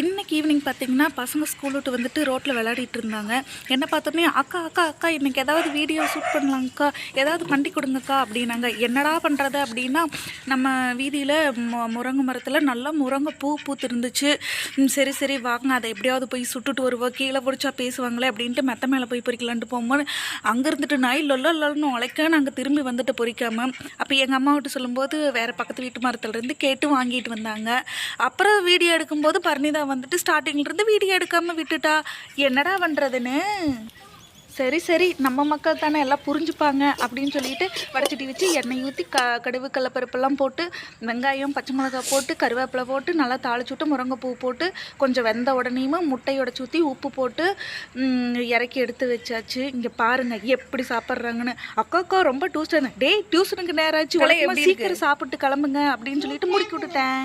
இன்னைக்கு ஈவினிங் பார்த்தீங்கன்னா பசங்க ஸ்கூல் விட்டு வந்துட்டு ரோட்டில் விளையாடிட்டு இருந்தாங்க. என்ன பார்த்தோன்னே, "அக்கா அக்கா அக்கா இன்னைக்கு ஏதாவது வீடியோ ஷூட் பண்ணலாங்க்கா, ஏதாவது பண்ணி கொடுங்கக்கா" அப்படின்னாங்க. என்னடா பண்ணுறது அப்படின்னா, நம்ம வீதியில் முருங்கை மரத்தில் நல்லா முருங்கை பூ பூத்து இருந்துச்சு. சரி சரி வாங்க, அதை எப்படியாவது போய் சுட்டுட்டு வருவோம், கீழே பிடிச்சா பேசுவாங்களே அப்படின்ட்டு மெத்த மேலே போய் பொறிக்கலான்ட்டு போகும்போது, அங்கே இருந்துட்டு நாய் லொல்லன்னு உழைக்க நாங்கள் திரும்பி வந்துட்டு பொறிக்காம, அப்போ எங்கள் அம்மா விட்டு சொல்லும்போது வேறு பக்கத்து வீட்டு மரத்துலேருந்து கேட்டு வாங்கிட்டு வந்தாங்க. அப்புறம் வீடியோ எடுக்கும்போது பர்னிதா வந்துட்டு ஸ்டார்டிங்லேருந்து வீடியோ எடுக்காமல் விட்டுட்டா. என்னடா பண்ணுறதுன்னு, சரி சரி நம்ம மக்கள் தானே எல்லாம் புரிஞ்சுப்பாங்க அப்படின்னு சொல்லிட்டு வடச்சட்டி வச்சு எண்ணெய் ஊற்றி கடுகு கடலப்பருப்பெல்லாம் போட்டு வெங்காயம் பச்சை மிளகாய் போட்டு கருவேப்பிலை போட்டு நல்லா தாளிச்சு விட்டு முருங்கைப்பூ போட்டு கொஞ்சம் வெந்த உடனேயுமே முட்டையோட ஊற்றி உப்பு போட்டு இறக்கி எடுத்து வச்சாச்சு. இங்கே பாருங்கள் எப்படி சாப்பிட்றாங்கன்னு. அக்கா ரொம்ப டியூஷன், டியூஷனுக்கு நேரம் ஆச்சு, சீக்கிரம் சாப்பிட்டு கிளம்புங்க அப்படின்னு சொல்லிட்டு முடிக்கி விட்டுட்டேன்.